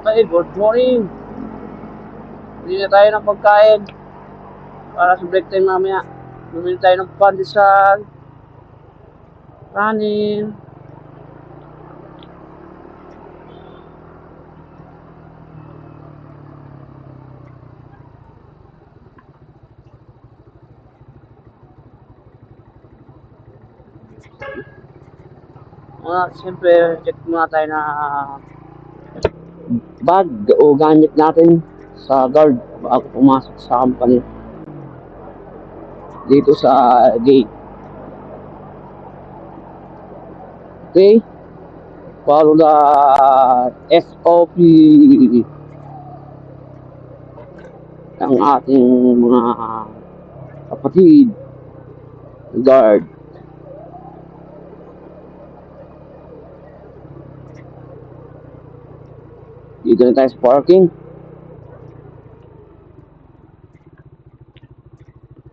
Okay, good morning. Bili na tayo ng pagkain para sa break time mamaya. Bumili tayo ng pandesal, kanin. Siyempre, check muna tayo na bag o gamit natin sa guard bago pumasok sa company. Dito sa gate. Okay? Follow the SOP ng ating mga kapatid guard. Dito na tayo sa parking.